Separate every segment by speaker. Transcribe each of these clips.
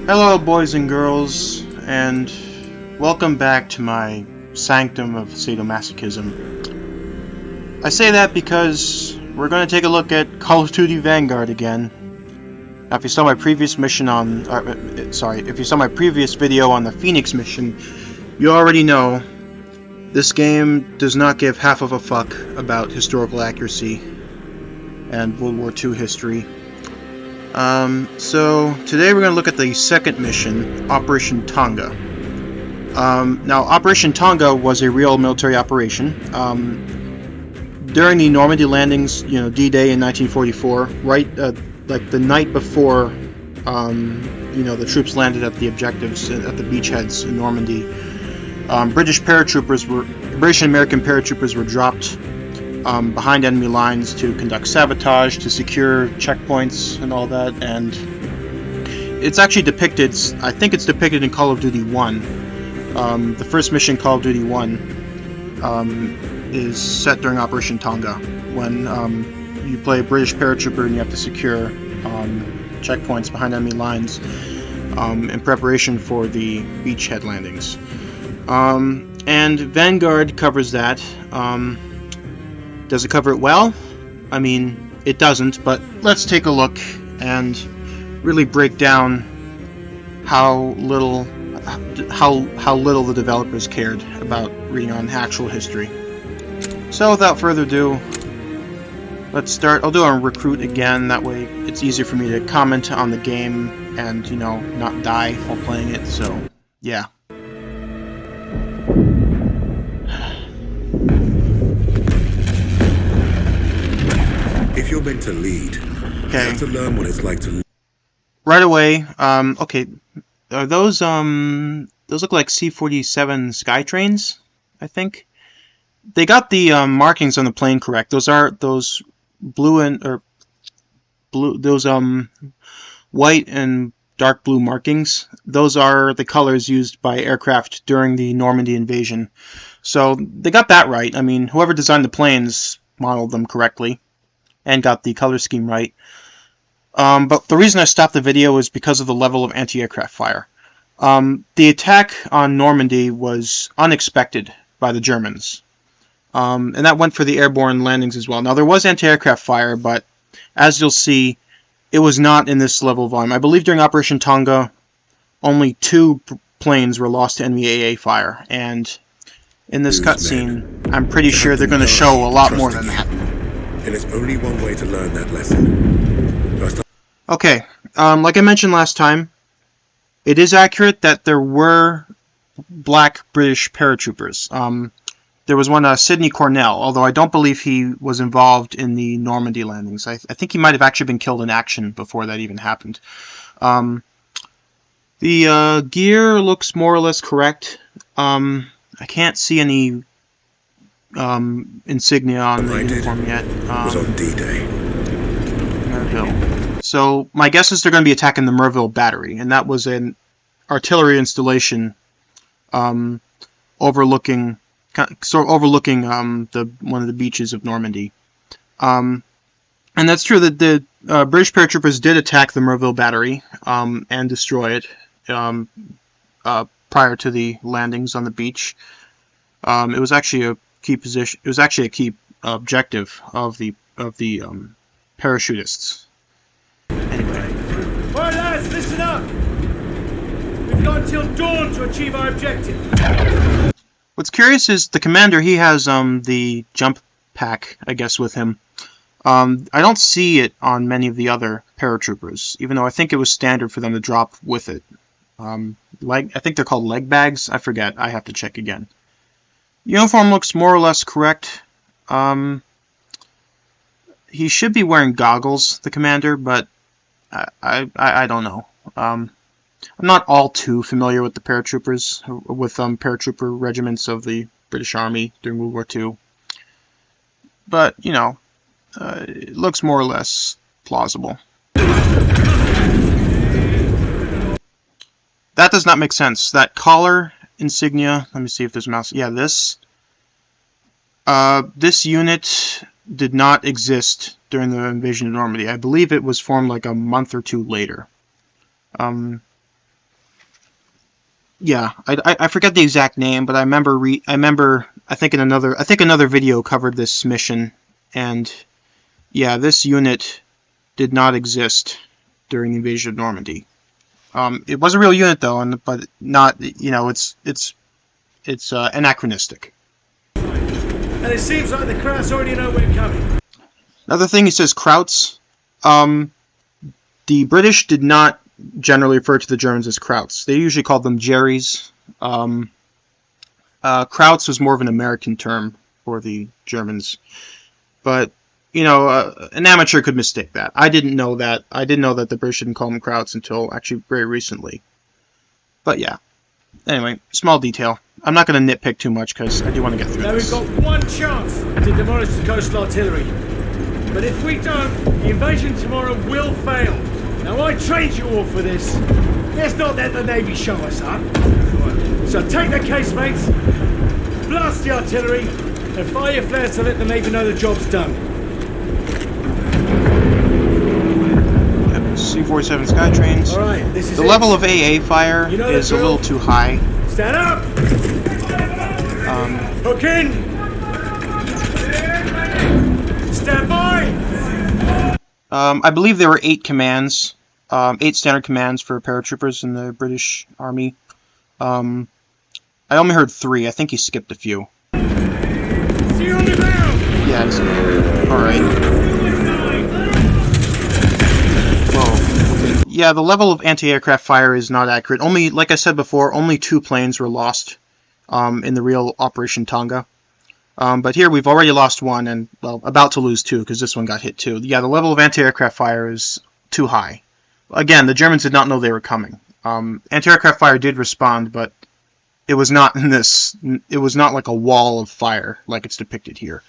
Speaker 1: Hello, boys and girls, and welcome back to my sanctum of sadomasochism. I say that because we're going to take a look at Call of Duty Vanguard again. Now, if you saw my previous mission on, if you saw my previous video on the Phoenix mission, you already know this game does not give half of a fuck about historical accuracy and World War II history. So today we're going to look at the second mission, Operation Tonga. Now, Operation Tonga was a real military operation. During the Normandy landings, D-Day in 1944, right, like the night before, the troops landed at the objectives at the beachheads in Normandy, British and American paratroopers were dropped behind enemy lines to conduct sabotage, to secure checkpoints and all that, and it's actually depicted, I think it's depicted in Call of Duty 1. The first mission, Call of Duty 1, is set during Operation Tonga, when you play a British paratrooper and you have to secure checkpoints behind enemy lines in preparation for the beachhead landings. And Vanguard covers that. Does it cover it well? I mean, it doesn't, but let's take a look and really break down how little the developers cared about reading on actual history. So without further ado, let's start. I'll do a recruit again, that way it's easier for me to comment on the game and, not die while playing it, so yeah.
Speaker 2: If you're meant to lead, you have to learn what it's like to lead.
Speaker 1: Right away, okay, are those look like C-47 Skytrains, I think. They got the markings on the plane correct. Those are those white and dark blue markings. Those are the colors used by aircraft during the Normandy invasion. So they got that right. I mean, whoever designed the planes modeled them correctly and got the color scheme right. But the reason I stopped the video is because of the level of anti-aircraft fire. The attack on Normandy was unexpected by the Germans. And that went for the airborne landings as well. Now, there was anti-aircraft fire, but as you'll see, it was not in this level of volume. I believe during Operation Tonga, only 2 planes were lost to enemy AA fire. And in this cutscene, I'm pretty sure they're going to show a lot more than that.
Speaker 2: And there's only one way to learn that lesson.
Speaker 1: Okay, like I mentioned last time, it is accurate that there were black British paratroopers. There was one, Sidney Cornell, although I don't believe he was involved in the Normandy landings. I think he might have actually been killed in action before that even happened. The gear looks more or less correct. I can't see any insignia on the uniform yet.
Speaker 2: Was on D-Day.
Speaker 1: Merville. So my guess is they're going to be attacking the Merville Battery, and that was an artillery installation overlooking one of the beaches of Normandy. And that's true that the British paratroopers did attack the Merville Battery and destroy it prior to the landings on the beach. It was actually a key position. It was actually a key objective of the parachutists. Anyway.
Speaker 3: Alright lads, listen up! We've got until dawn to achieve our objective.
Speaker 1: What's curious is the commander, he has the jump pack, I guess, with him. I don't see it on many of the other paratroopers, even though I think it was standard for them to drop with it. I think they're called leg bags. I forget. I have to check again. Uniform looks more or less correct. He should be wearing goggles, the commander, but I don't know. I'm not all too familiar with the paratroopers, with paratrooper regiments of the British Army during World War II. But, it looks more or less plausible. That does not make sense. That collar insignia, let me see if there's a mouse. Yeah, this unit did not exist during the invasion of Normandy. I believe it was formed like a month or 2 later. yeah, I forget the exact name, but I remember I think another video covered this mission, and yeah, this unit did not exist during the invasion of Normandy. It was a real unit though, but not, you know, it's anachronistic.
Speaker 3: And it seems like the Krauts already know we're coming.
Speaker 1: Another thing, he says Krauts. The British did not generally refer to the Germans as Krauts. They usually called them Jerries. Krauts was more of an American term for the Germans. But, you know, an amateur could mistake that. I didn't know that. I didn't know that the British didn't call them Krauts until actually very recently. But yeah. Anyway, small detail. I'm not going to nitpick too much because I do want to get through this.
Speaker 3: Now we've got one chance to demolish the coastal artillery. But if we don't, the invasion tomorrow will fail. Now I trained you all for this. Let's not let the Navy show us up. So take the casemates, blast the artillery, and fire your flares to let the Navy know the job's done.
Speaker 1: C-47 Skytrains.
Speaker 3: All right, this is
Speaker 1: the level of AA fire is a little too high.
Speaker 3: Stand up. Hook in. Stand by.
Speaker 1: I believe there were 8 commands, 8 standard commands for paratroopers in the British Army. I only heard 3. I think he skipped a few.
Speaker 3: See you on the ground.
Speaker 1: Yeah. All right. Whoa. Yeah, the level of anti-aircraft fire is not accurate. Only, like I said before, only 2 planes were lost in the real Operation Tonga. But here we've already lost 1 and, well, about to lose 2 because this one got hit too. Yeah, the level of anti-aircraft fire is too high. Again, the Germans did not know they were coming. Anti-aircraft fire did respond, but it was not in this. It was not like a wall of fire like it's depicted here.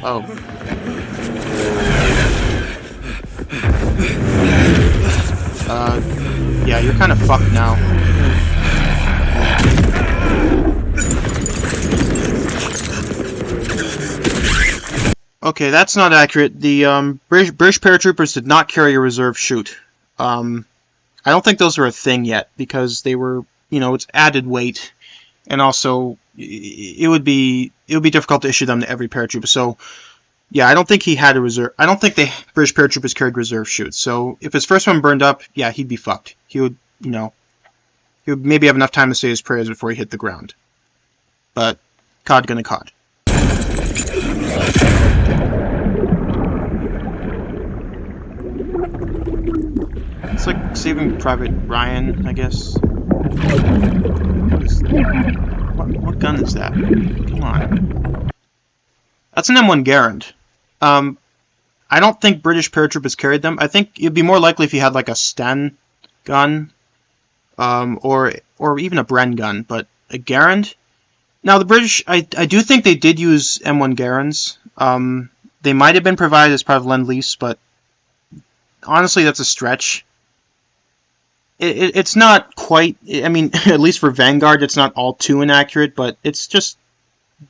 Speaker 1: Oh. Yeah, you're kind of fucked now. Okay, that's not accurate. The British paratroopers did not carry a reserve chute. I don't think those are a thing yet because they were, you know, it's added weight, and also it would be difficult to issue them to every paratrooper. So, yeah, I don't think he had a reserve. I don't think the British paratroopers carried reserve chutes. So, if his first one burned up, yeah, he'd be fucked. He would, you know, he would maybe have enough time to say his prayers before he hit the ground. But COD gonna COD. It's like Saving Private Ryan, I guess. What gun is that? Come on. That's an M1 Garand. I don't think British paratroopers carried them. I think it'd be more likely if you had like a Sten gun, or even a Bren gun, but a Garand? Now the British, I do think they did use M1 Garands. They might have been provided as part of Lend-Lease, but honestly that's a stretch. It's not quite, I mean, at least for Vanguard, it's not all too inaccurate, but it's just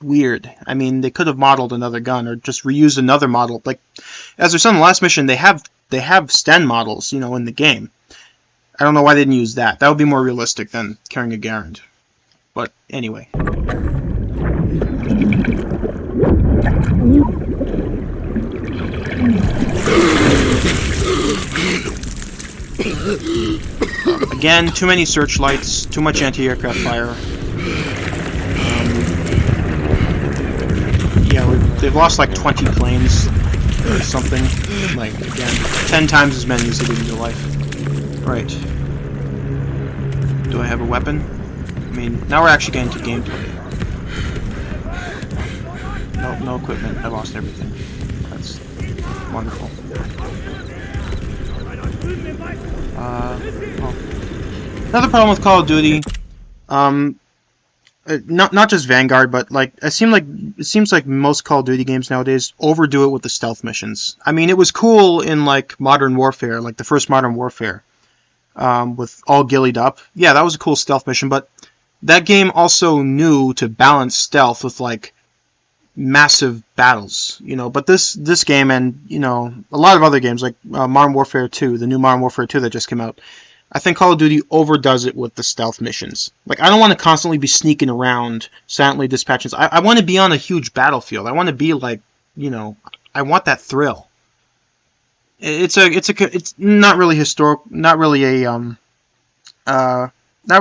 Speaker 1: weird. I mean, they could have modeled another gun or just reused another model. Like, as we saw in the last mission, they have Sten models, you know, in the game. I don't know why they didn't use that. That would be more realistic than carrying a Garand. But anyway. Again, too many searchlights, too much anti-aircraft fire. Yeah, they've lost like 20 planes or something. Like, again, 10 times as many as they did in real life. Right. Do I have a weapon? I mean, now we're actually getting to gameplay. Nope, no equipment. I lost everything. That's wonderful. Well, another problem with Call of Duty, not just Vanguard, but like it seems like most Call of Duty games nowadays overdo it with the stealth missions. I mean, it was cool in like Modern Warfare, like the first Modern Warfare, with all gillied up. Yeah, that was a cool stealth mission, but that game also knew to balance stealth with like massive battles, you know. But this game, and you know, a lot of other games like Modern Warfare 2, the new Modern Warfare 2 that just came out, I think Call of Duty overdoes it with the stealth missions. Like, I don't want to constantly be sneaking around, silently dispatching. I want to be on a huge battlefield. I want to be like, you know, I want that thrill. It's not really not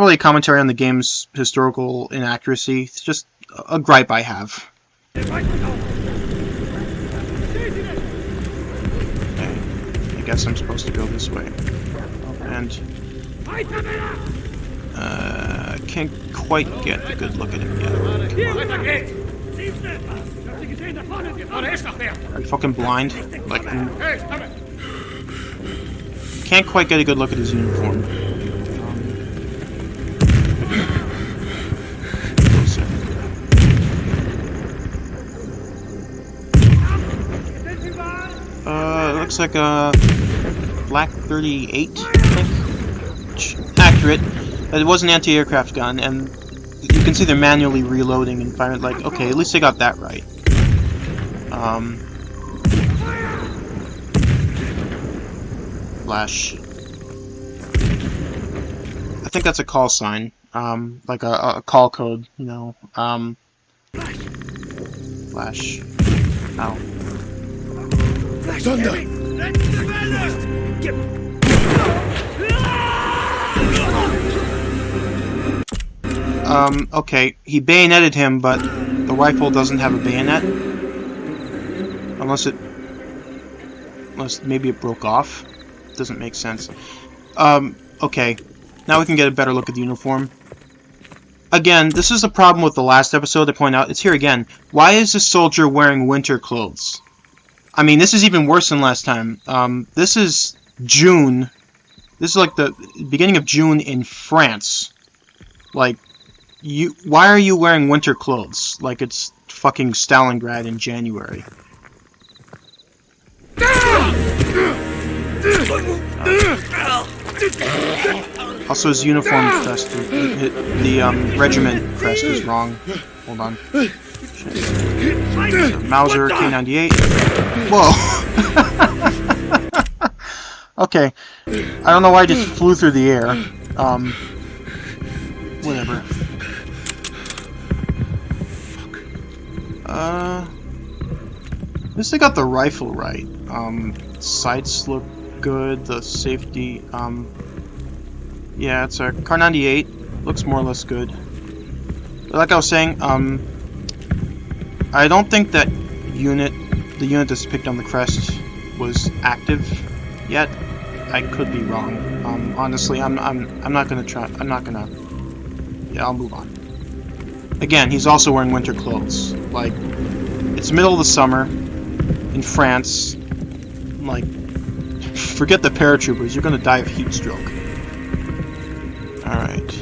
Speaker 1: really a commentary on the game's historical inaccuracy. It's just a gripe I have. Okay, I guess I'm supposed to go this way. And can't quite get a good look at him yet. Are you fucking blind? Like, can't quite get a good look at his uniform. Looks like a Black 38, I think. Accurate. But it was an anti-aircraft gun, and you can see they're manually reloading and firing. Like, okay, at least they got that right. Flash. I think that's a call sign. Like a call code, you know. Flash. Ow.
Speaker 2: Thunder!
Speaker 1: Okay, he bayoneted him, but the rifle doesn't have a bayonet. Unless maybe it broke off. Doesn't make sense. Okay. Now we can get a better look at the uniform. Again, this is the problem with the last episode I point out. It's here again. Why is this soldier wearing winter clothes? I mean, this is even worse than last time. This is June. This is like the beginning of June in France. Like, why are you wearing winter clothes? Like it's fucking Stalingrad in January. Also, his uniform crest, the regiment crest is wrong. Hold on. Mauser K98. Whoa. Okay. I don't know why I just flew through the air. Whatever. At least I got the rifle right. Sights look good. The safety. Yeah, it's a Kar 98. Looks more or less good. But like I was saying, I don't think that the unit that's picked on the crest was active yet. I could be wrong. Honestly, I'm not gonna try. I'm not gonna. Yeah, I'll move on. Again, he's also wearing winter clothes. Like, it's the middle of the summer in France. Like, forget the paratroopers. You're gonna die of heat stroke. All right.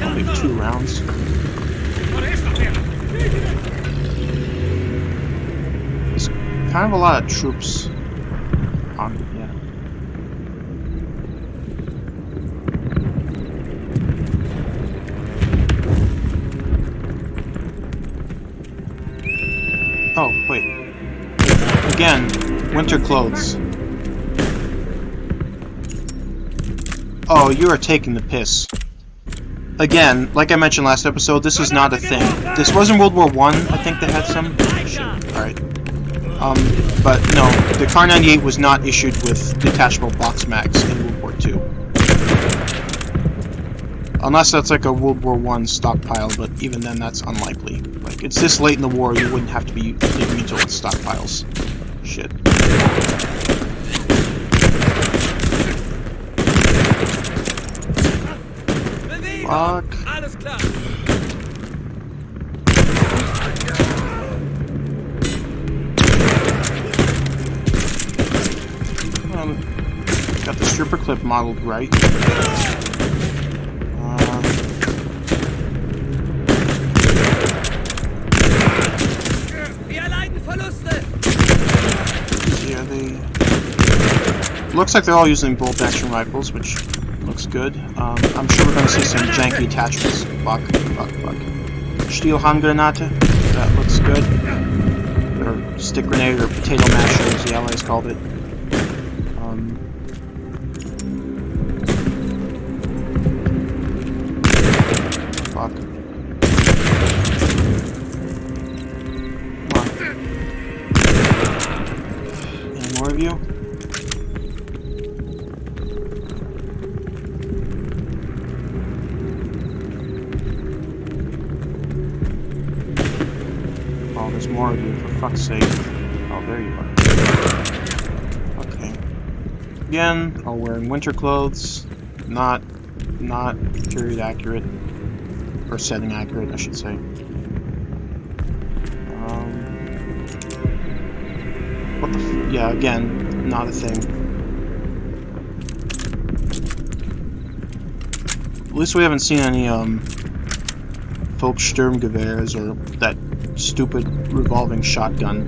Speaker 1: Only 2 rounds. There's kind of a lot of troops on, yeah. Oh, wait. Again, winter clothes. Oh, you are taking the piss. Again, like I mentioned last episode, this is not a thing. This wasn't World War I think they had some. Alright. But no, the Kar 98 was not issued with detachable box mags in World War II. Unless that's like a World War I stockpile, but even then that's unlikely. Like, it's this late in the war, you wouldn't have to be digging into old stockpiles. Shit. Fuck. Got the stripper clip modeled right. Yeah, Looks like they're all using bolt-action rifles, which looks good. I'm sure we're going to see some janky attachments. Fuck. Stielhandgranate. That looks good. Or stick grenade, or potato masher, as the Allies called it. Fuck. Come on. Any more of you? Oh, there's more of you, for fuck's sake. Oh, there you are. Okay. Again, all wearing winter clothes. Not period accurate. Or setting accurate, I should say. What the yeah, again, not a thing. At least we haven't seen any, Volkssturmgewehrs or that stupid revolving shotgun.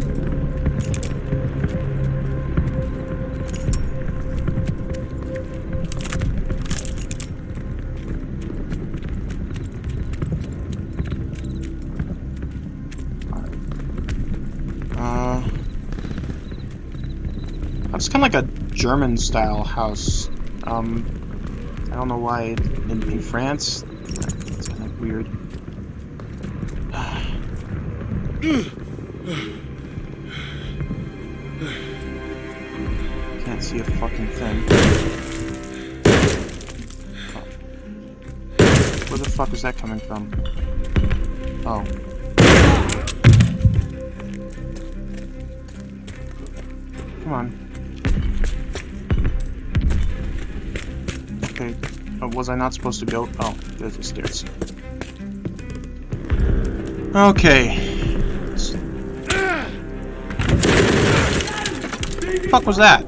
Speaker 1: It's kind of like a German-style house. I don't know why in France. It's kind of weird. Can't see a fucking thing. Oh. Where the fuck is that coming from? Oh. Come on. Okay. Oh, was I not supposed to go? Oh, there's the stairs. Okay. What the fuck was that?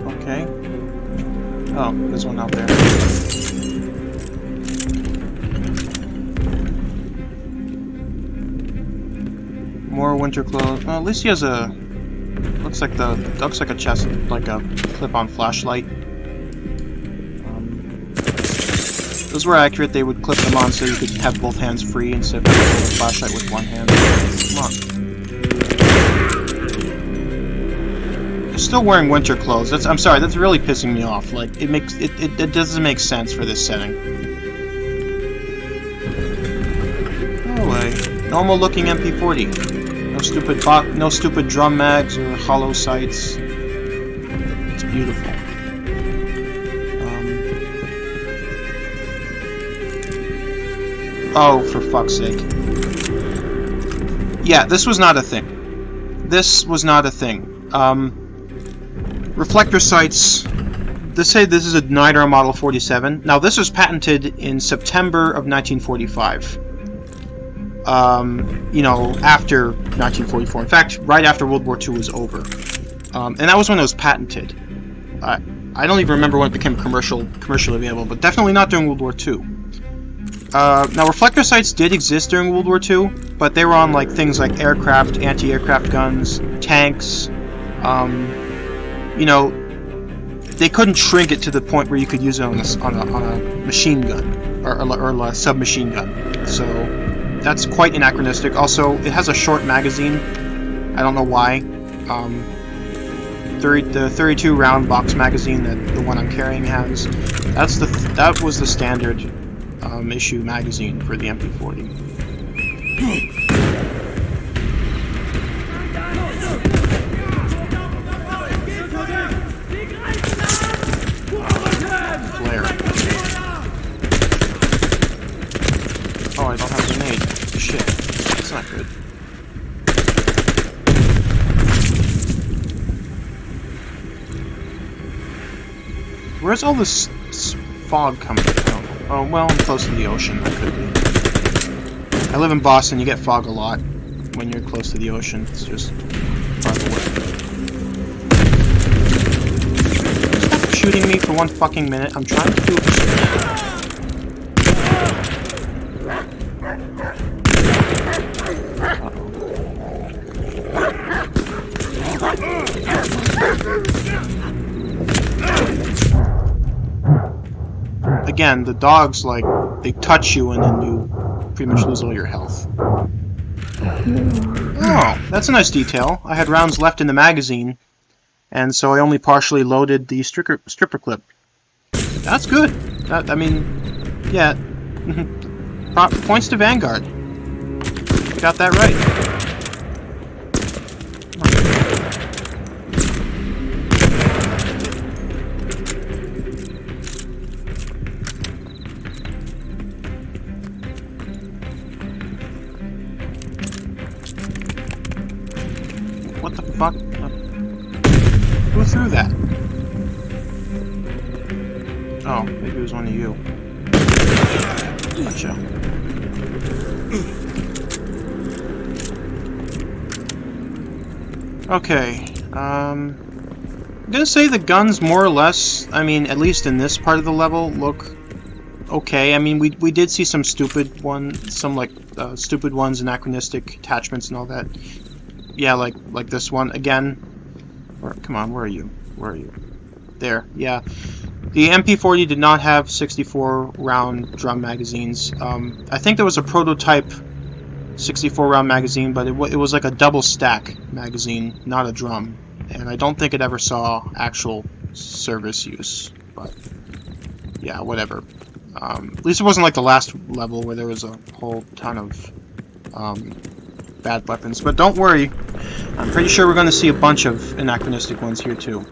Speaker 1: Okay. Oh, there's one out there. More winter clothes. Well, at least he has a. Looks like a chest, like a clip-on flashlight. Those were accurate. They would clip them on so you could have both hands free instead of holding the flashlight with one hand. Come on. They're still wearing winter clothes. I'm sorry. That's really pissing me off. Like it doesn't make sense for this setting. No way. Normal-looking MP40. No stupid drum mags or hollow sights. It's beautiful. Oh, for fuck's sake. Yeah, this was not a thing. This was not a thing. Reflector sights. They say this is a NIDAR Model 47. Now, this was patented in September of 1945. You know, after 1944. In fact, right after World War II was over. And that was when it was patented. I don't even remember when it became commercially available, but definitely not during World War II. Now, reflector sights did exist during World War II, but they were on like things like aircraft, anti-aircraft guns, tanks. You know, they couldn't shrink it to the point where you could use it on a machine gun or a submachine gun. So that's quite anachronistic. Also, it has a short magazine. I don't know why. The 32 round box magazine that the one I'm carrying has. That was the standard issue magazine for the MP40. Flare. Oh, I don't have a grenade. Shit. That's not good. Where's all this fog coming from? Oh, well, I'm close to the ocean. That could be. I live in Boston. You get fog a lot when you're close to the ocean. It's just far away. shooting me for 1 fucking minute? I'm trying to do it. Again, the dogs, like, they touch you and then you pretty much lose all your health. Oh, that's a nice detail. I had rounds left in the magazine, and so I only partially loaded the stripper clip. That's good. I mean, yeah. Points to Vanguard. Got that right. What the fuck? Who threw that? Oh, maybe it was one of you. Gotcha. Okay, I'm gonna say the guns more or less, I mean, at least in this part of the level, look okay. I mean, we did see some stupid ones, stupid ones, anachronistic attachments and all that. Yeah, like this one again. Come on, where are you? Where are you? There. Yeah, the MP40 did not have 64 round drum magazines. I think there was a prototype 64 round magazine, but it was like a double stack magazine, not a drum. And I don't think it ever saw actual service use. But yeah, whatever. At least it wasn't like the last level where there was a whole ton of bad weapons, but don't worry, I'm pretty sure we're going to see a bunch of anachronistic ones here too.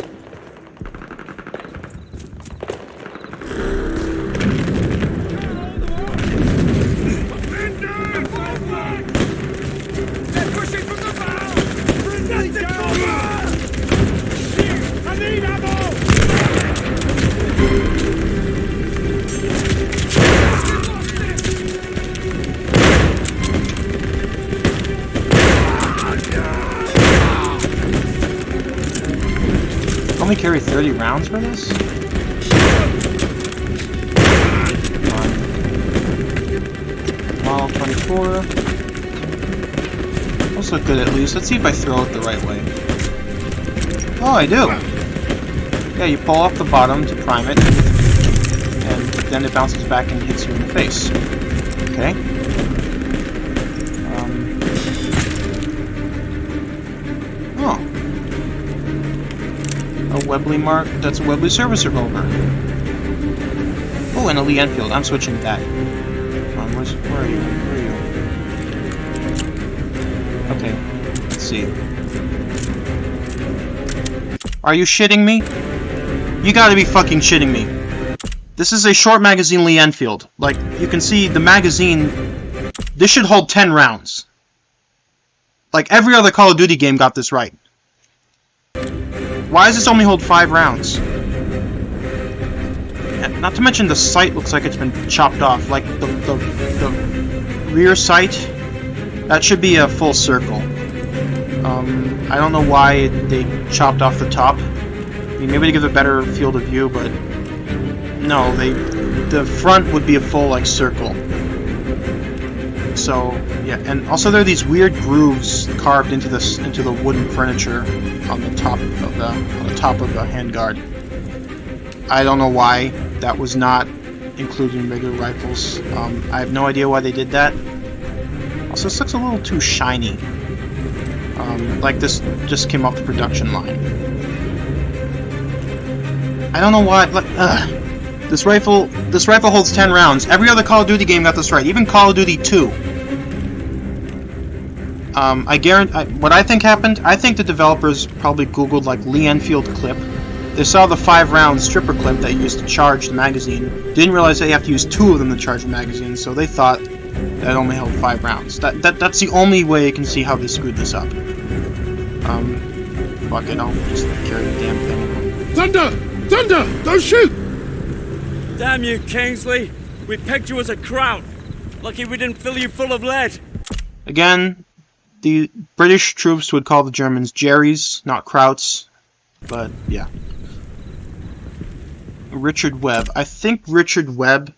Speaker 1: Only carry 30 rounds for this? Come on. Model 24. Those look good at least. Let's see if I throw it the right way. Oh, I do! Yeah, you pull off the bottom to prime it, and then it bounces back and hits you in the face. Okay. Oh. A Webley mark. That's a Webley service revolver. Oh, and a Lee Enfield. I'm switching to that. Come on, where are you? Where are you? Okay, let's see. Are you shitting me? You gotta be fucking shitting me. This is a short magazine Lee Enfield. Like, you can see the magazine. This should hold 10 rounds. Like, every other Call of Duty game got this right. Why does this only hold 5 rounds? And not to mention the sight looks like it's been chopped off. Like the rear sight, that should be a full circle. I don't know why they chopped off the top. I mean, maybe to give a better field of view, but no, the front would be a full like circle. So yeah, and also there are these weird grooves carved into the wooden furniture on the top of the handguard. I don't know why that was not included in regular rifles. I have no idea why they did that. Also, this looks a little too shiny. Like this just came off the production line. I don't know why. Like, this rifle holds 10 rounds. Every other Call of Duty game got this right. Even Call of Duty 2. I guarantee. What I think happened. I think the developers probably Googled like Lee Enfield clip. They saw the 5-round stripper clip that used to charge the magazine. Didn't realize they have to use 2 of them to charge the magazine, so they thought that it only held 5 rounds. That's the only way you can see how they screwed this up. Fuck it, I'll just carry the damn thing.
Speaker 4: Thunder! Thunder! Don't shoot!
Speaker 5: Damn you, Kingsley! We pegged you as a kraut. Lucky we didn't fill you full of lead.
Speaker 1: Again, the British troops would call the Germans Jerrys, not Krauts. But yeah. Richard Webb. I think Richard Webb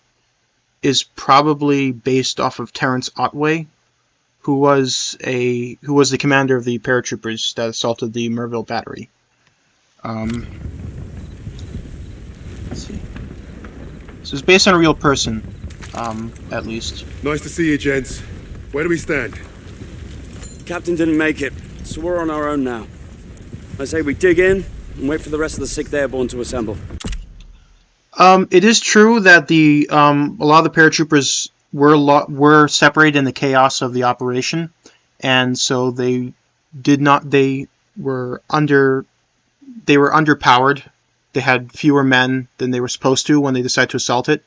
Speaker 1: is probably based off of Terence Otway, who was the commander of the paratroopers that assaulted the Merville Battery. Let's see. So it's based on a real person, at least.
Speaker 2: Nice to see you, gents. Where do we stand?
Speaker 5: Captain didn't make it, so we're on our own now. I say we dig in and wait for the rest of the 6th Airborne to assemble.
Speaker 1: It is true that a lot of the paratroopers were separated in the chaos of the operation, and so they were underpowered. They had fewer men than they were supposed to when they decided to assault it.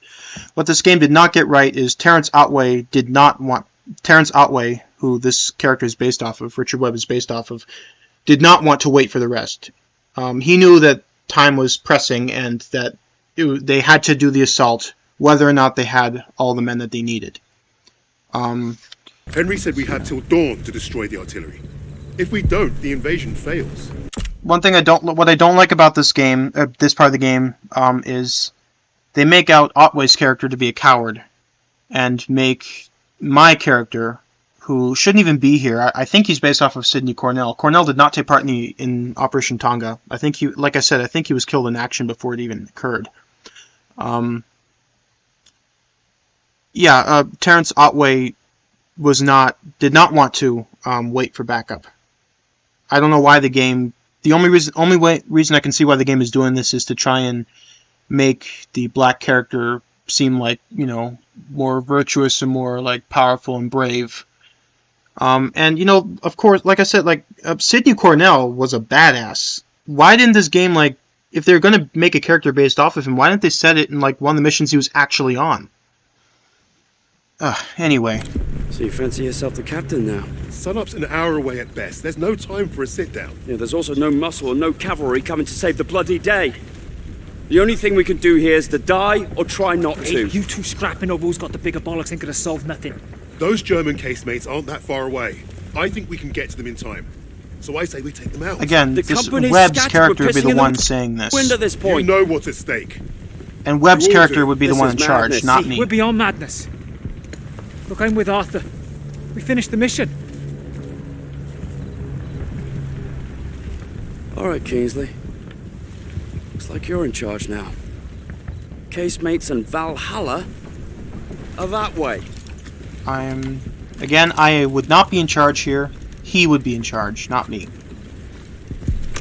Speaker 1: What this game did not get right is Terence Otway, who this character is based off of, Richard Webb is based off of, did not want to wait for the rest. He knew that time was pressing and that they had to do the assault, whether or not they had all the men that they needed.
Speaker 2: Henry said we had till dawn to destroy the artillery. If we don't, the invasion fails.
Speaker 1: What I don't like about this game, this part of the game, is they make out Otway's character to be a coward, and make my character, who shouldn't even be here. I think he's based off of Sidney Cornell. Cornell did not take part in Operation Tonga. I think he was killed in action before it even occurred. Terence Otway did not want to wait for backup. I don't know why the game. The only reason I can see why the game is doing this is to try and make the black character seem like, more virtuous and more like powerful and brave. And of course, like I said, Sidney Cornell was a badass. Why didn't this game, if they're going to make a character based off of him, why didn't they set it in one of the missions he was actually on? Anyway.
Speaker 5: So you fancy yourself the captain now?
Speaker 2: Sunup's an hour away at best. There's no time for a sit-down.
Speaker 5: Yeah, there's also no muscle and no cavalry coming to save the bloody day. The only thing we can do here is to die or try not to.
Speaker 6: Hey, you two scrapping over who's got the bigger bollocks ain't gonna solve nothing.
Speaker 2: Those German casemates aren't that far away. I think we can get to them in time. So I say we take them out.
Speaker 1: Again, this Webb's character would be the one saying this.
Speaker 5: Wind at this point.
Speaker 2: You know what's at stake.
Speaker 1: And Webb's character would be the one in charge,
Speaker 5: madness.
Speaker 1: not me.
Speaker 6: We're beyond madness. Look, I'm with Arthur. We finished the mission.
Speaker 5: All right, Kingsley. Looks like you're in charge now. Casemates and Valhalla are that way.
Speaker 1: I would not be in charge here. He would be in charge, not me.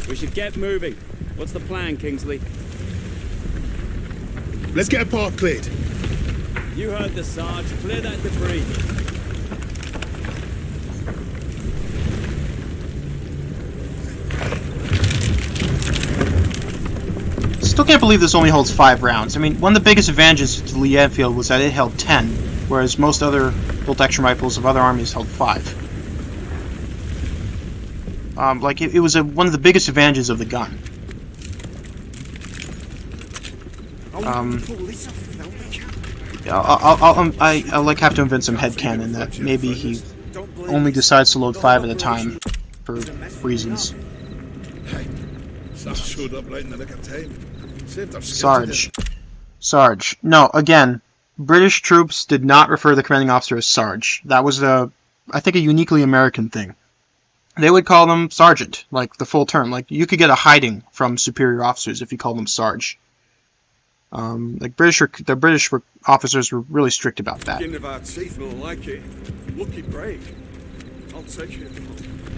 Speaker 5: We should get moving. What's the plan, Kingsley?
Speaker 2: Let's get a path cleared.
Speaker 5: You heard the Sarge. Clear that debris.
Speaker 1: Still can't believe this only holds 5 rounds. I mean, one of the biggest advantages to the Lee Enfield was that it held 10, whereas most other bolt-action rifles of other armies held 5. It was one of the biggest advantages of the gun. I'll have to invent some headcanon that maybe he only decides to load 5 at a time for reasons. Sarge. No, again, British troops did not refer to the commanding officer as Sarge. That was I think a uniquely American thing. They would call them Sergeant, the full term. You could get a hiding from superior officers if you called them Sarge. The British officers were really strict about that.
Speaker 7: Our chief will like it. Lucky break. I'll take it.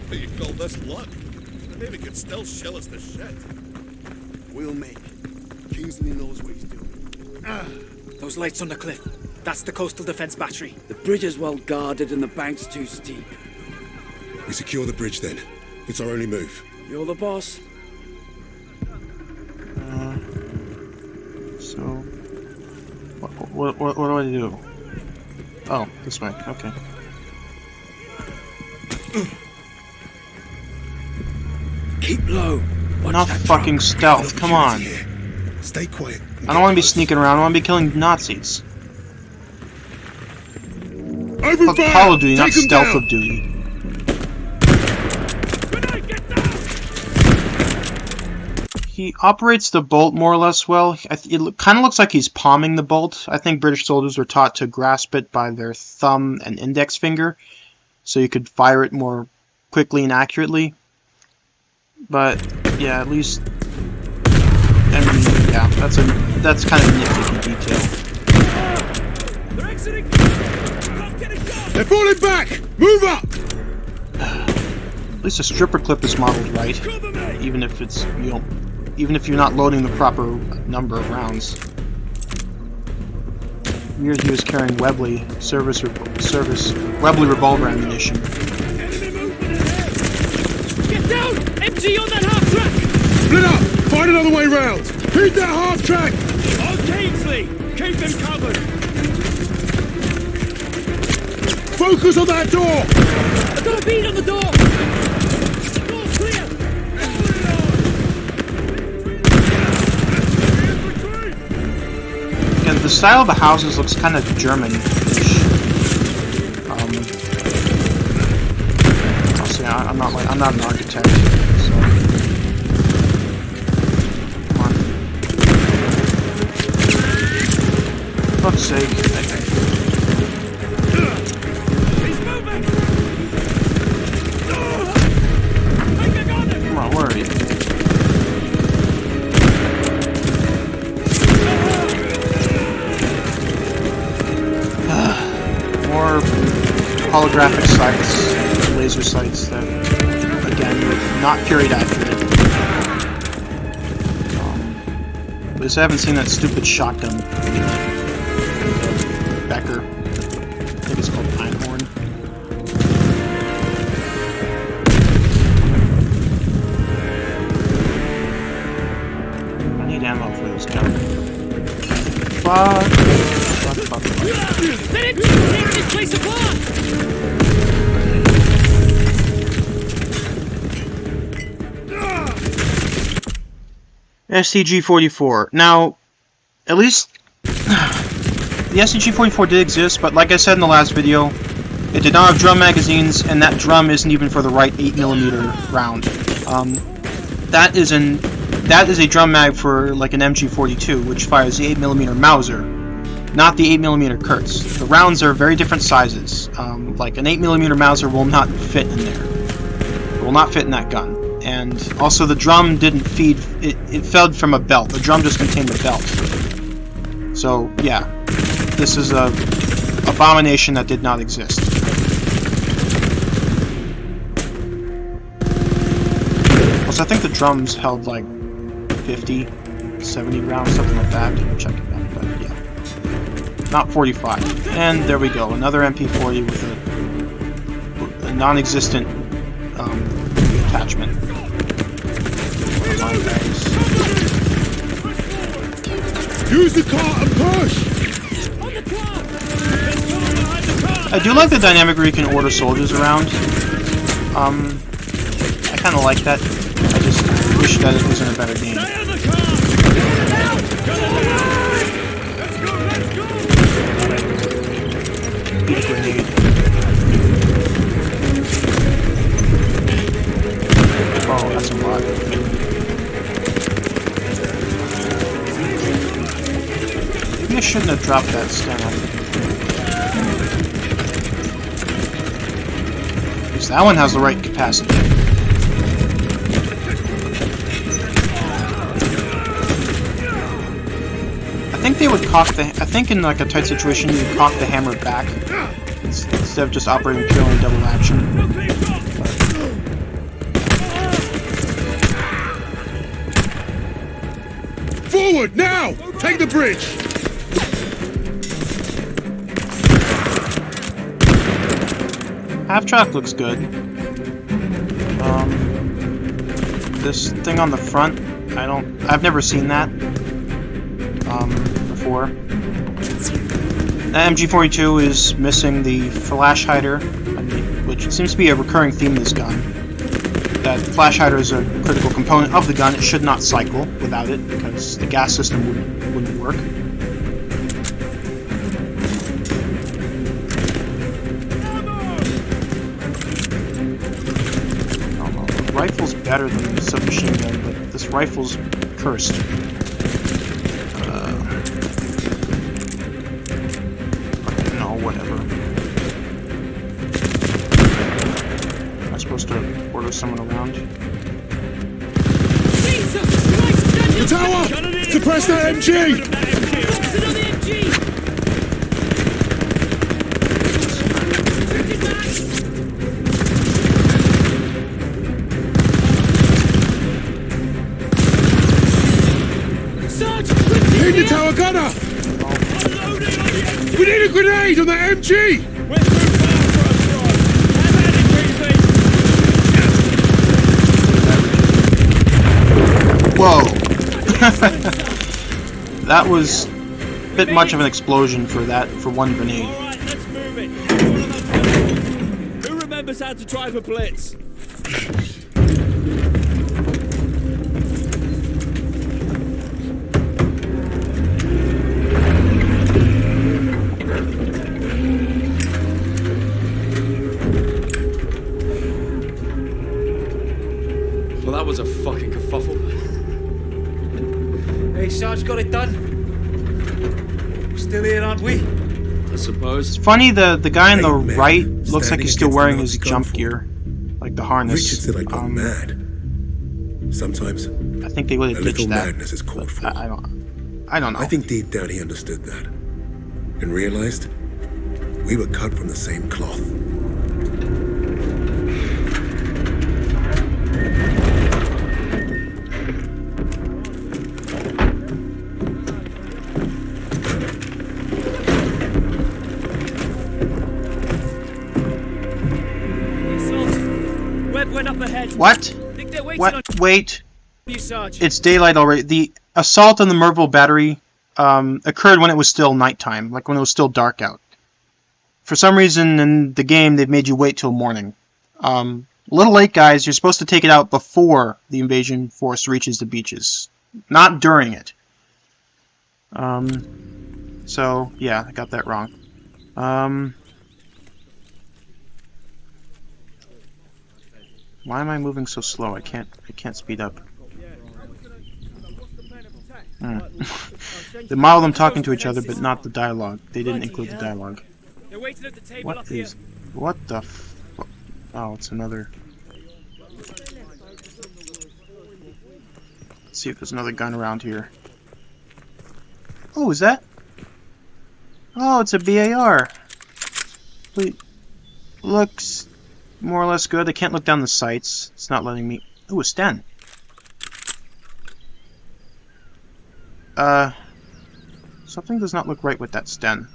Speaker 7: But you call this luck? The Navy could still shell us to shit. We'll make. Kingsley knows what he's doing.
Speaker 6: Those lights on the cliff. That's the coastal defense battery.
Speaker 5: The bridge is well guarded and the bank's too steep.
Speaker 2: We secure the bridge then. It's our only move.
Speaker 5: You're the boss.
Speaker 1: So, what do I do? Oh, this way. Okay.
Speaker 5: Keep low.
Speaker 1: Not fucking stealth. Come on.
Speaker 2: Stay quiet.
Speaker 1: I don't want to be sneaking around. I want to be killing Nazis.
Speaker 2: Open fire!
Speaker 1: Call of Duty, not Stealth of Duty. He operates the bolt more or less well. It kind of looks like he's palming the bolt. I think British soldiers were taught to grasp it by their thumb and index finger, so you could fire it more quickly and accurately. But yeah, at least, I mean, yeah, that's kind of a nitpicky detail.
Speaker 3: They're exiting! Stop getting down!
Speaker 4: They're falling back! Move up!
Speaker 1: At least the stripper clip is modeled right, even if it's even if you're not loading the proper number of rounds. Weird he was carrying Webley Webley revolver ammunition.
Speaker 3: Get down! MG on that half track!
Speaker 4: Split up! Find another way round! Hit that half track!
Speaker 3: On Kingsley! Keep them covered!
Speaker 4: Focus on that door!
Speaker 3: I've got a bead on the door! Door's clear!
Speaker 1: Again, the style of the houses looks kind of German-ish. I'll say I'm not an architect, so come on. For fuck's sake.
Speaker 3: He's moving!
Speaker 1: Come on, where are you? More holographic sights, laser sights that, again, not period accurate. But I just haven't seen that stupid shotgun. Becker. I think it's called Einhorn. I need ammo for this gun. Fuck.
Speaker 3: They didn't take this place apart!
Speaker 1: STG-44. Now, at least the STG-44 did exist, but like I said in the last video, it did not have drum magazines, and that drum isn't even for the right 8mm round. That is a drum mag for like an MG42, which fires the 8mm Mauser, not the 8mm Kurtz. The rounds are very different sizes. Like an 8mm Mauser will not fit in there. It will not fit in that gun. And also the drum didn't feed, it fed from a belt. The drum just contained the belt. So yeah, this is a abomination that did not exist. Also, I think the drums held like 50, 70 rounds, something like that. I didn't check it out, but yeah. Not 45. And there we go, another MP40 with a non-existent attachment.
Speaker 4: Use the car and push!
Speaker 1: I do like the dynamic where you can order soldiers around. I kind of like that. I just wish that it was in a better game. Beat a grenade. Oh, that's a lot. Maybe I shouldn't have dropped that stamina. Because that one has the right capacity. I think they would cock the... I think in like a tight situation you would cock the hammer back instead of just operating purely double action.
Speaker 4: Forward, now! Take the bridge!
Speaker 1: Half track looks good. This thing on the front, I've never seen that before. The MG42 is missing the flash hider, which seems to be a recurring theme in this gun. That flash hider is a critical component of the gun. It should not cycle without it because the gas system wouldn't work. The rifle's better than the submachine gun, but this rifle's first? No, whatever. Am I supposed to order someone around?
Speaker 4: The tower! Suppress that MG! Hit the tower gunner! We need a grenade on that MG!
Speaker 1: Whoa! That was a bit much of an explosion for one grenade.
Speaker 5: Alright, let's move it. Who remembers how to drive a blitz? Well, that was a fucking kerfuffle.
Speaker 3: Hey, Sarge, got it done. We're still here, aren't we?
Speaker 5: I suppose.
Speaker 1: It's funny, the guy on the
Speaker 2: Eight men
Speaker 1: right looks like
Speaker 2: standing
Speaker 1: he's still
Speaker 2: against
Speaker 1: wearing
Speaker 2: the
Speaker 1: his
Speaker 2: Nazi
Speaker 1: jump
Speaker 2: gunfire.
Speaker 1: gear, like the harness.
Speaker 2: Richard said I'd gone mad. Sometimes
Speaker 1: I think they would
Speaker 2: a
Speaker 1: have
Speaker 2: little
Speaker 1: ditched that.
Speaker 2: madness is called for.
Speaker 1: I don't know.
Speaker 2: I think deep down he understood that and realized we were cut from the same cloth.
Speaker 3: Webb went up ahead.
Speaker 1: What?
Speaker 3: Think they're waiting
Speaker 1: What?
Speaker 3: on
Speaker 1: Wait.
Speaker 3: you, Sarge.
Speaker 1: It's daylight already. The assault on the Merville battery occurred when it was still nighttime, like when it was still dark out. For some reason in the game, they've made you wait till morning. A little late, guys. You're supposed to take it out before the invasion force reaches the beaches, not during it. So, yeah, I got that wrong. Why am I moving so slow? I can't speed up. They model them talking to each other, but not the dialogue. They didn't include the dialogue.
Speaker 3: They're waiting at the table
Speaker 1: What
Speaker 3: up here.
Speaker 1: is... What the f... Oh, it's another... Let's see if there's another gun around here. Oh, is that... Oh, it's a BAR. Wait. Looks more or less good. I can't look down the sights. It's not letting me... Ooh, a Sten. Something does not look right with that Sten.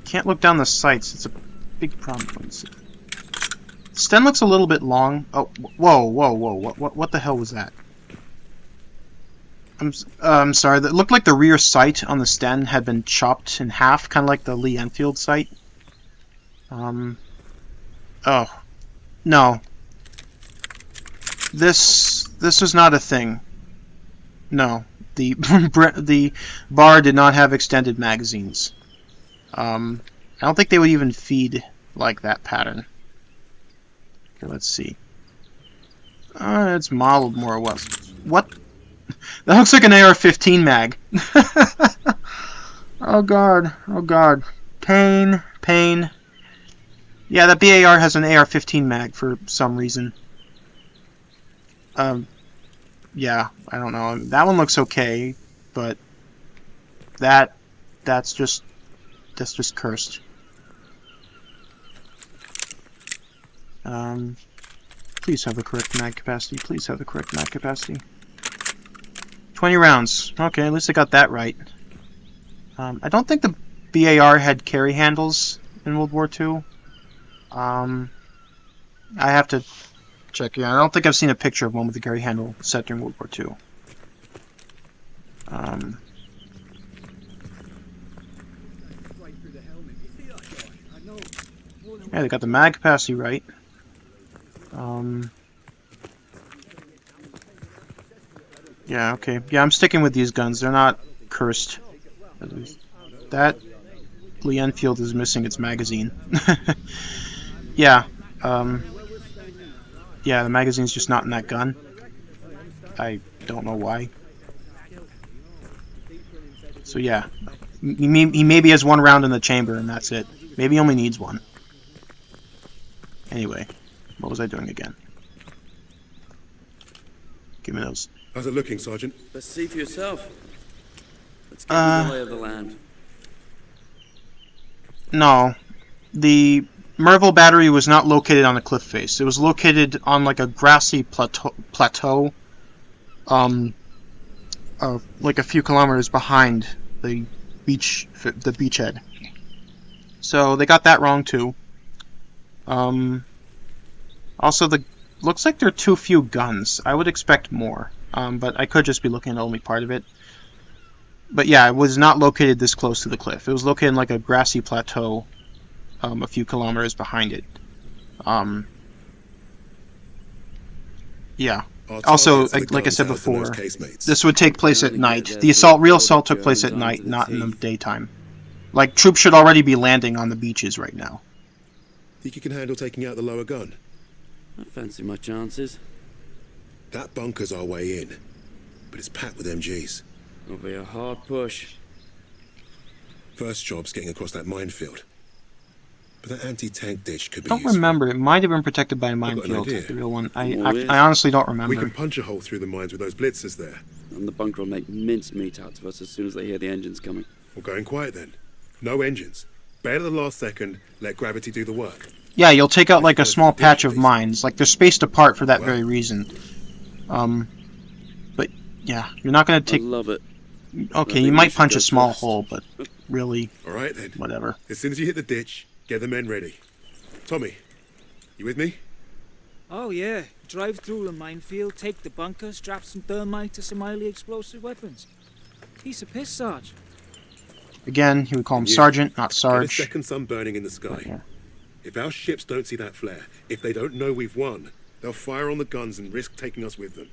Speaker 1: Can't look down the sights. It's a big problem. Let's see. Sten looks a little bit long. Oh, whoa. What the hell was that? I'm sorry. That looked like the rear sight on the Sten had been chopped in half, kind of like the Lee Enfield sight. Oh, no. This was not a thing. No, the bar did not have extended magazines. I don't think they would even feed like that pattern. Okay, let's see. It's modeled more or less. What? That looks like an AR-15 mag. Oh god, oh god. Pain. Yeah, that BAR has an AR-15 mag for some reason. Yeah, I don't know. That one looks okay, but that's just cursed. Please have the correct mag capacity. Please have the correct mag capacity. 20 rounds. Okay, at least I got that right. I don't think the BAR had carry handles in World War II. I have to check. Yeah, I don't think I've seen a picture of one with a carry handle set during World War II. Yeah, they got the mag capacity right. Yeah, okay. Yeah, I'm sticking with these guns. They're not cursed. At least. That Lee Enfield is missing its magazine. Yeah. Yeah, the magazine's just not in that gun. I don't know why. So yeah, he maybe has 1 round in the chamber and that's it. Maybe he only needs 1. Anyway, what was I doing again? Give me those.
Speaker 2: How's it looking, Sergeant?
Speaker 5: Let's see for yourself. Let's get the lay of the land.
Speaker 1: No, the Merville battery was not located on a cliff face. It was located on like a grassy plateau, like a few kilometers behind the beachhead. So they got that wrong too. Also, looks like there are too few guns. I would expect more, but I could just be looking at only part of it. But yeah, it was not located this close to the cliff. It was located in like a grassy plateau, a few kilometers behind it. Yeah. Also, like I said before, this would take place at night. The real assault took place at night, not in the daytime. Like, troops should already be landing on the beaches right now.
Speaker 2: Think you can handle taking out the lower gun?
Speaker 5: I fancy my chances.
Speaker 2: That bunker's our way in, but it's packed with MGs.
Speaker 5: It'll be a hard push.
Speaker 2: First job's getting across that minefield. But that anti-tank ditch could be
Speaker 1: I don't
Speaker 2: useful.
Speaker 1: remember. It might have been protected by a minefield, the real one. I honestly don't remember.
Speaker 2: We can punch a hole through the mines with those blitzers there.
Speaker 5: And the bunker will make mincemeat out of us as soon as they hear the engines coming.
Speaker 2: We're going quiet then. No engines. Bail at the last second, let gravity do the work.
Speaker 1: Yeah, you'll take out like a small patch of mines. Like, they're spaced apart for that very reason. But yeah, you're not gonna take...
Speaker 5: I love it.
Speaker 1: Okay, you might punch a small hole, but really...
Speaker 2: Alright then.
Speaker 1: Whatever.
Speaker 2: As soon as you hit the ditch, get the men ready. Tommy, you with me?
Speaker 6: Oh yeah, drive through the minefield, take the bunker, strap some thermite to some highly explosive weapons. Piece of piss, Sarge.
Speaker 1: Again, he would call him Sergeant, not
Speaker 2: Get a
Speaker 1: Sarge.
Speaker 2: second sun burning in the sky.
Speaker 1: Yeah.
Speaker 2: If our ships don't see that flare, if they don't know we've won, they'll fire on the guns and risk taking us with them.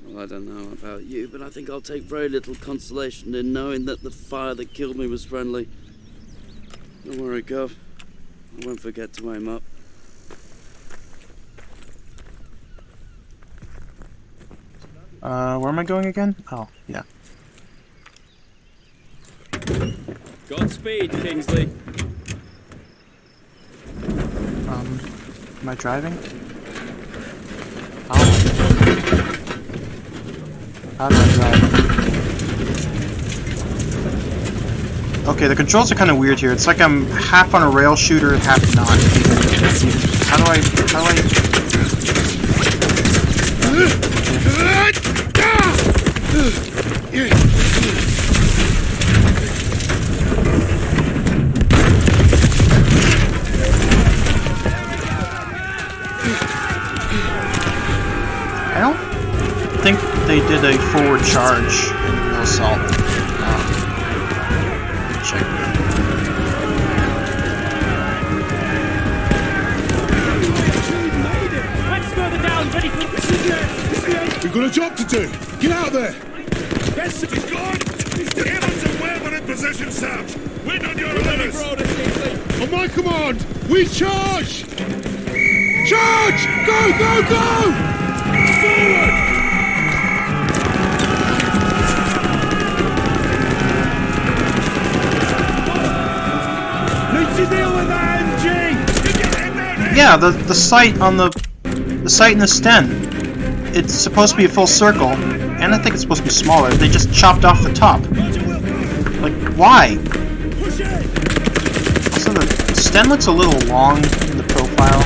Speaker 5: Well, I don't know about you, but I think I'll take very little consolation in knowing that the fire that killed me was friendly. Don't worry, Gov. I won't forget to aim up.
Speaker 1: Where am I going again? Oh, yeah.
Speaker 5: Godspeed, Kingsley.
Speaker 1: Am I driving? How do I drive? Okay, the controls are kind of weird here. It's like I'm half on a rail shooter, half not. How do I... I don't think they did a forward charge in the assault. Check.
Speaker 3: Let's further down, ready for
Speaker 4: We've got a job to do. Get out there.
Speaker 2: Yes, he's gone! Get us a weapon in position, Sarge! Win on your orders!
Speaker 4: On my command, we charge! Charge! Go, go, go! Forward!
Speaker 3: Need to deal with that MG!
Speaker 1: Yeah, the sight on the sight in the sten. It's supposed to be a full circle, and I think it's supposed to be smaller. They just chopped off the top. Like, why? Also, the sten looks a little long in the profile.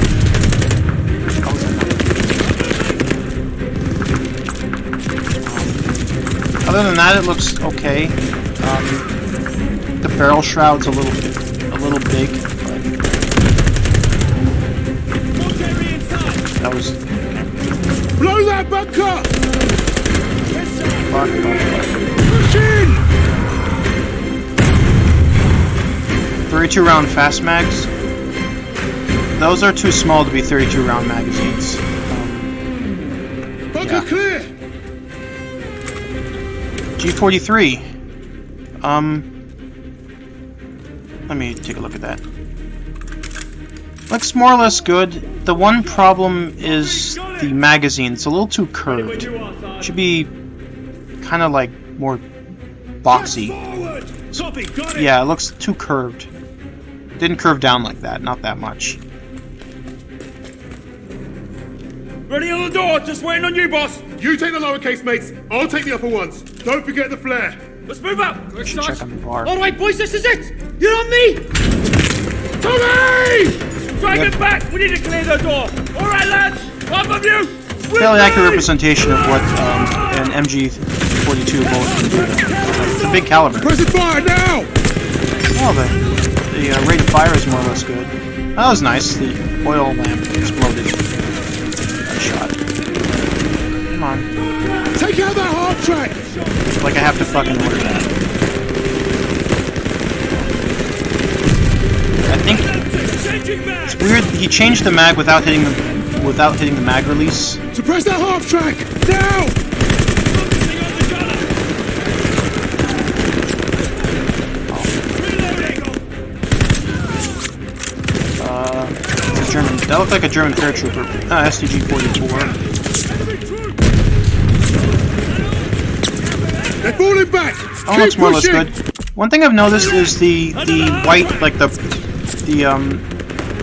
Speaker 1: Other than that, it looks okay. The barrel shroud's a little big. But that was.
Speaker 4: Blow that bunker!
Speaker 1: Fuck.
Speaker 4: Push in!
Speaker 1: 32 round fast mags. Those are too small to be 32 round magazines.
Speaker 4: Bunker clear!
Speaker 1: G43. Let me take a look at that. Looks more or less good. The one problem is the magazine. It's a little too curved. Should be kind of like more boxy.
Speaker 3: Copy, got it.
Speaker 1: Yeah, it looks too curved. Didn't curve down like that, not that much.
Speaker 3: Ready on the door, just waiting on you, boss.
Speaker 4: You take the lowercase, mates. I'll take the upper ones. Don't forget the flare.
Speaker 3: Let's move up.
Speaker 1: Should check on the bar.
Speaker 3: All right, boys, this is it. You're on me. Tommy! Drag it back. We need to clear the door. All right, lads. Up of you.
Speaker 1: Fairly accurate representation of what an MG42 bullet can do. It's a big caliber.
Speaker 4: Press it fire now!
Speaker 1: Oh, the rate of fire is more or less good. That was nice. The oil lamp exploded. That shot. Come on.
Speaker 4: Take out that half track!
Speaker 1: Like I have to fucking order that. I think it's weird. He changed the mag without hitting the mag release.
Speaker 4: Suppress that half track! Now!
Speaker 1: It's a German. That looked like a German paratrooper. STG-44.
Speaker 4: They're falling back!
Speaker 1: Oh, looks more or less good. One thing I've noticed is the white, like the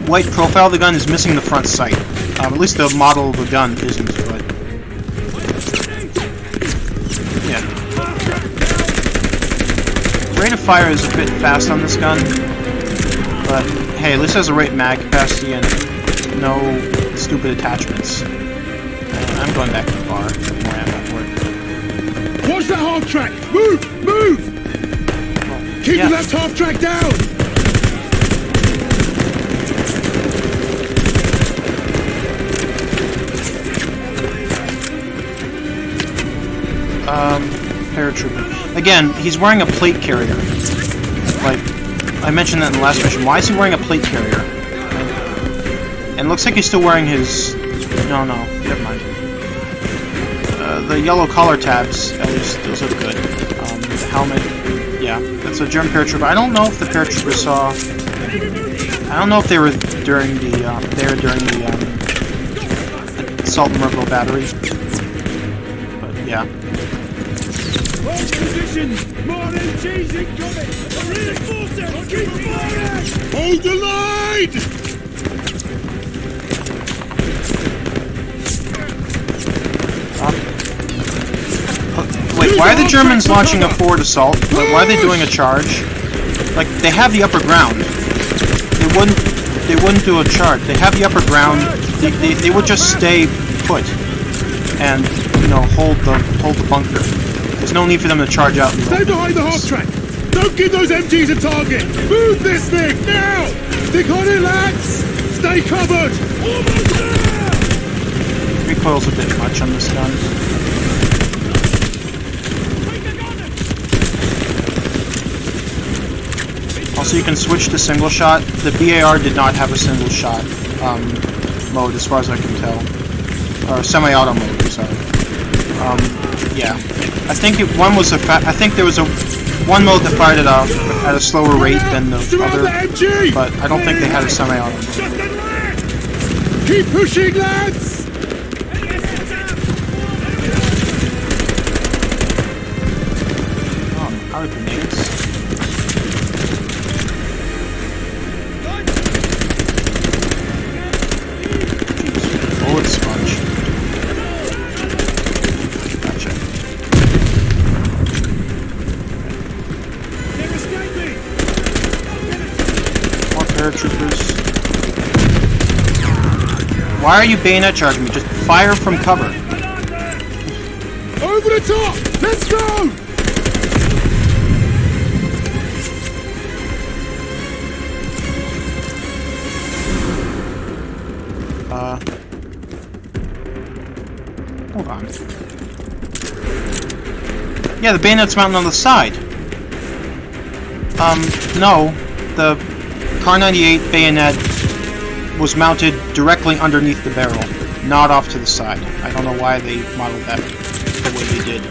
Speaker 1: white profile of the gun is missing the front sight. At least the model of the gun isn't, but yeah. Rate of fire is a bit fast on this gun, but hey, at least it has a right mag capacity and no stupid attachments. I'm going back to the bar. More ammo for it.
Speaker 4: Watch that half track! Move! Move!
Speaker 1: Well,
Speaker 4: Keep
Speaker 1: yeah.
Speaker 4: the left half track down!
Speaker 1: Paratrooper. Again, he's wearing a plate carrier. Like, I mentioned that in the last mission. Why is he wearing a plate carrier? And it looks like he's still wearing his... No, never mind. The yellow collar tabs, at least, those look good. The helmet, yeah, that's a German paratrooper. I don't know if the paratroopers saw... I don't know if they were during the, Assault and Merville battery. But, yeah.
Speaker 4: Hold the line!
Speaker 1: Wait, why are the Germans launching a forward assault? Like, why are they doing a charge? Like, they have the upper ground. They wouldn't do a charge. They have the upper ground. They would just stay put and, you know, hold the bunker. There's no need for them to charge out.
Speaker 4: Stay behind the half track! Don't give those MGs a target! Move this thing, now! Stick on it, lads! Stay covered! Almost there!
Speaker 1: Recoil's a bit much on this gun. Also, you can switch to single shot. The BAR did not have a single shot mode, as far as I can tell. Or semi-auto mode, I'm sorry. Yeah. I think I think there was one mode that fired it off at a slower rate than the other, but I don't think they had a semi-auto mode.
Speaker 4: Keep pushing, lads!
Speaker 1: Oh, how are grenades? Jeez, bullet sponge. Gotcha. More paratroopers. Why are you bayonet charging me? Just fire from cover.
Speaker 4: Over the top! Let's go!
Speaker 1: Hold on. Yeah, the bayonet's mounted on the side. No. The Car 98 bayonet was mounted directly underneath the barrel, not off to the side. I don't know why they modeled that the way they did.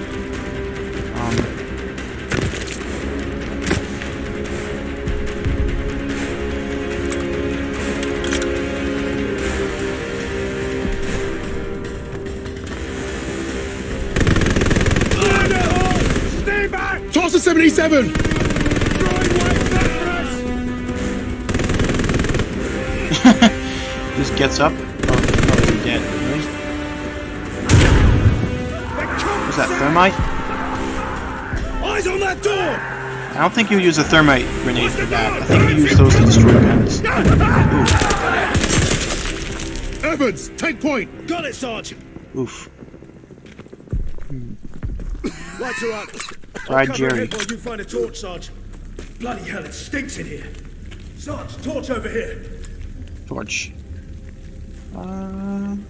Speaker 4: 77!
Speaker 1: Just gets up. Oh, he's dead. Was that thermite?
Speaker 4: Eyes on that door!
Speaker 1: I don't think you use a thermite grenade for that. I think you use those to destroy guns. Ooh.
Speaker 4: Evans, take point!
Speaker 3: Got it, Sergeant.
Speaker 1: Oof.
Speaker 3: Lights are up.
Speaker 1: Right,
Speaker 3: Cover
Speaker 1: Jerry.
Speaker 3: ahead while you find a torch, Sarge. Bloody hell, it stinks in here. Sarge, torch over here.
Speaker 1: Torch.
Speaker 3: Bloody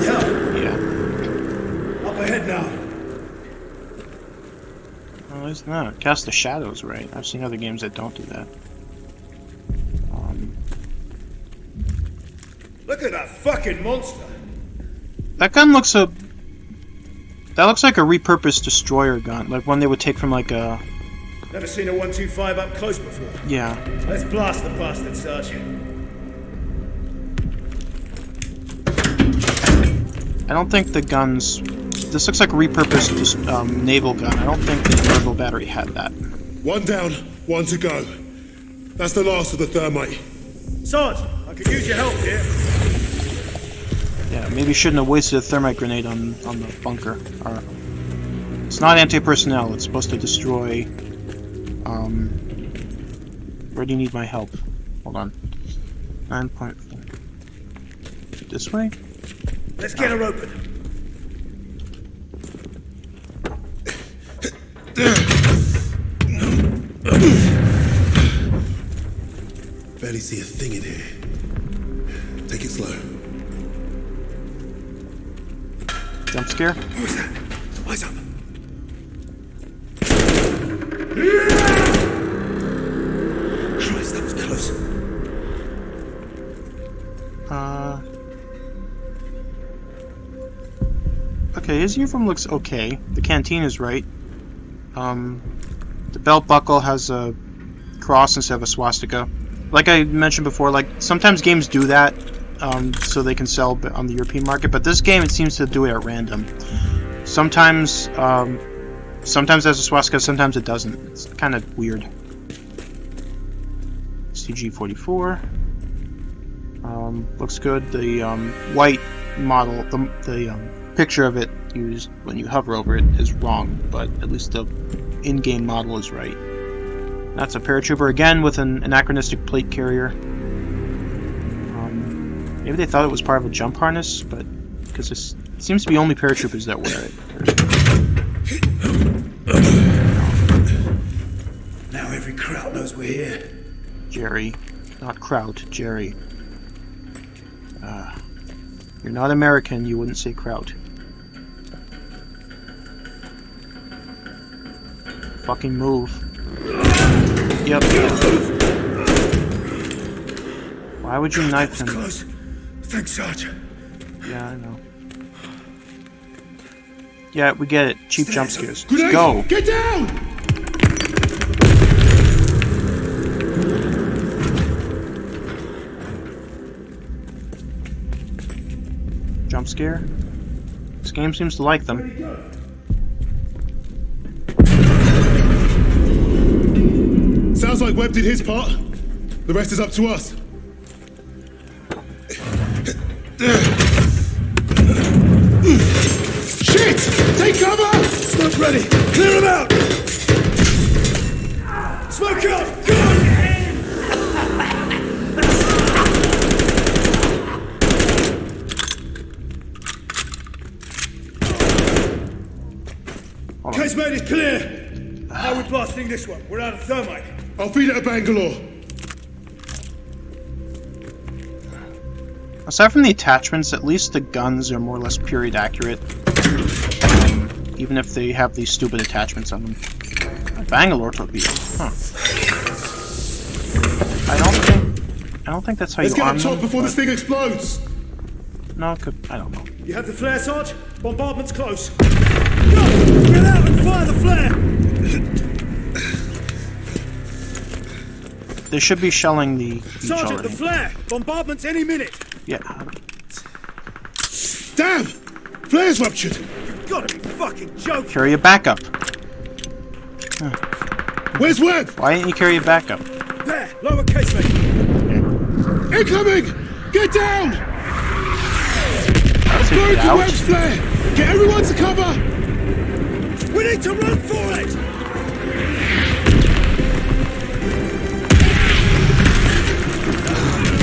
Speaker 3: hell.
Speaker 1: Yeah.
Speaker 3: Up ahead now.
Speaker 1: Oh, isn't that? Cast the shadows, right? I've seen other games that don't do that.
Speaker 3: Look at that fucking monster.
Speaker 1: That gun looks that looks like a repurposed destroyer gun, like one they would take from like a...
Speaker 3: Never seen a 125 up close before.
Speaker 1: Yeah.
Speaker 3: Let's blast the bastard, Sergeant.
Speaker 1: I don't think the guns... This looks like a repurposed naval gun. I don't think the Virgo battery had that.
Speaker 4: One down, one to go. That's the last of the thermite.
Speaker 3: Sarge, I could use your help here.
Speaker 1: Yeah, maybe shouldn't have wasted a thermite grenade on the bunker. It's not anti-personnel. It's supposed to destroy... Where do you need my help? Hold on. 9.4. This way?
Speaker 3: Let's get her open.
Speaker 2: Barely see a thing in here. Take it slow.
Speaker 1: Jump scare?
Speaker 3: Who's that? Eyes up. Christ, that was close.
Speaker 1: Okay, his uniform looks okay. The canteen is right. The belt buckle has a cross instead of a swastika. Like I mentioned before, like sometimes games do that so they can sell on the European market, but this game it seems to do it at random. Sometimes sometimes it has a swastika, sometimes it doesn't. It's kind of weird. CG-44 looks good. The white model, the picture of it used when you hover over it is wrong, but at least the in-game model is right. That's a paratrooper again with an anachronistic plate carrier. Maybe they thought it was part of a jump harness, but because it seems to be only paratroopers that wear
Speaker 3: it. Now every Kraut knows we're here.
Speaker 1: Jerry, not Kraut, Jerry. You're not American, you wouldn't say Kraut. Fucking move. Yep. Why would you knife him?
Speaker 3: Close. Thanks, Sarge.
Speaker 1: Yeah, I know. Yeah, we get it. Cheap jump scares.
Speaker 4: Grenade!
Speaker 1: Go!
Speaker 4: Get down!
Speaker 1: Jump scare? This game seems to like them.
Speaker 4: Sounds like Webb did his part. The rest is up to us. Shit! Take cover!
Speaker 3: Smoke ready. Clear him out. Smoke up. Go on. Casemate is clear. How are we blasting this one? We're out of thermite.
Speaker 4: I'll feed it to Bangalore.
Speaker 1: Aside from the attachments, at least the guns are more or less period accurate. Even if they have these stupid attachments on them. A Bangalore torpedo. Huh. I don't think that's how
Speaker 4: Let's
Speaker 1: you
Speaker 4: get
Speaker 1: arm
Speaker 4: up top
Speaker 1: them,
Speaker 4: before
Speaker 1: but-
Speaker 4: this thing explodes.
Speaker 1: No, it could, I don't know.
Speaker 3: You have the flare, Sarge? Bombardment's close. Go! Get out and fire the flare!
Speaker 1: They should be shelling the beach
Speaker 3: Sergeant,
Speaker 1: already.
Speaker 3: the flare! Bombardment's any minute!
Speaker 1: Yeah.
Speaker 4: Damn! Flare's ruptured.
Speaker 3: Gotta be fucking joking.
Speaker 1: Carry a backup.
Speaker 4: Where's Webb?
Speaker 1: Why didn't you carry a backup?
Speaker 3: There, lowercase mate.
Speaker 4: Incoming! Get down!
Speaker 1: I'll take
Speaker 4: Buried
Speaker 1: it
Speaker 4: the
Speaker 1: out.
Speaker 4: Webb's flare! Get everyone to cover!
Speaker 3: We need to run for it.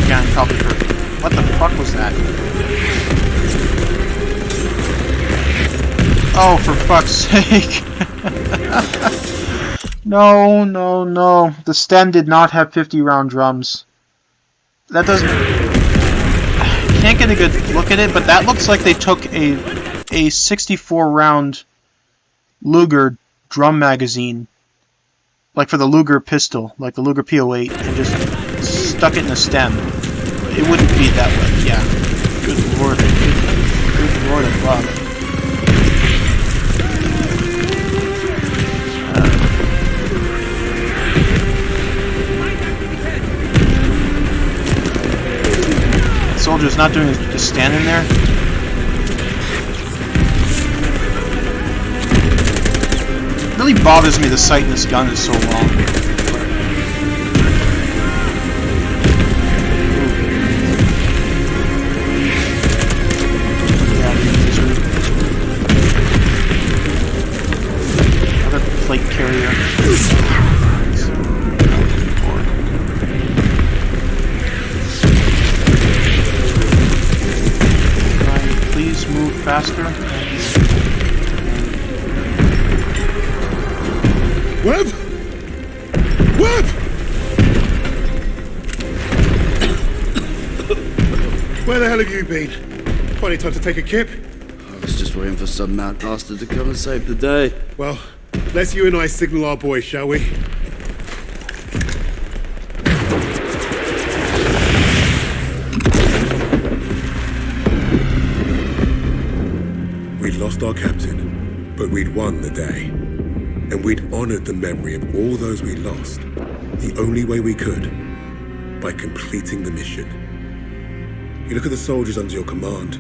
Speaker 1: Can't copy her. What the fuck was that? Oh, for fuck's sake. No, no, no. The stem did not have 50-round drums. That doesn't... Can't get a good look at it, but that looks like they took a 64-round Luger drum magazine, like for the Luger pistol, like the Luger P08, and just stuck it in a stem. It wouldn't be that way, yeah. Good lord. Good lord above. Soldier's not doing it, just standing there. It really bothers me the sight in this gun is so long. Another plate carrier. Please move faster.
Speaker 4: Webb! Webb! Where the hell have you been? Funny time to take a kip.
Speaker 5: I was just waiting for some mad bastard to come and save the day.
Speaker 2: Well, let's you and I signal our boys, shall we? We'd lost our captain, but we'd won the day. And we'd honored the memory of all those we lost, the only way we could, by completing the mission. You look at the soldiers under your command,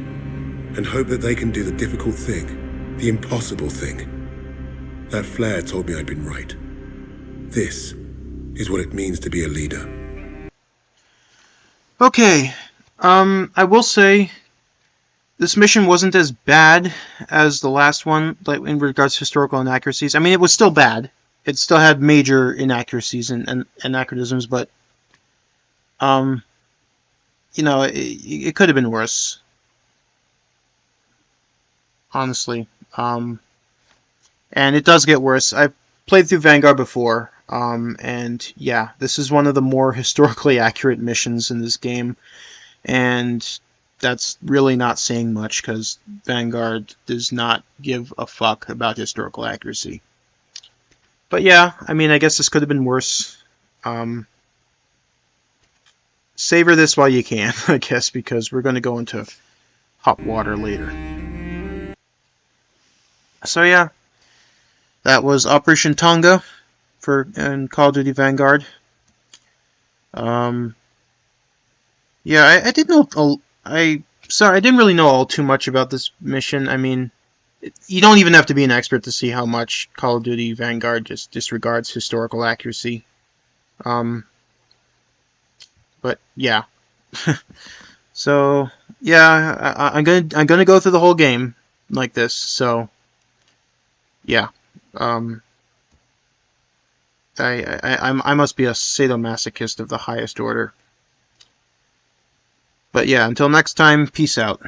Speaker 2: and hope that they can do the difficult thing, the impossible thing. That flare told me I'd been right. This is what it means to be a leader.
Speaker 1: Okay, I will say this mission wasn't as bad as the last one, like in regards to historical inaccuracies. I mean, it was still bad. It still had major inaccuracies and anachronisms, but you know, it could have been worse. Honestly, and it does get worse. I've played through Vanguard before, and yeah, this is one of the more historically accurate missions in this game, and that's really not saying much because Vanguard does not give a fuck about historical accuracy. But yeah, I mean, I guess this could have been worse. Savor this while you can, I guess, because we're going to go into hot water later. So yeah, that was Operation Tonga in Call of Duty Vanguard. Yeah, I didn't know. I didn't really know all too much about this mission. I mean, you don't even have to be an expert to see how much Call of Duty Vanguard just disregards historical accuracy. But yeah. So yeah, I'm gonna go through the whole game like this. So yeah, I must be a sadomasochist of the highest order. But yeah, until next time, peace out.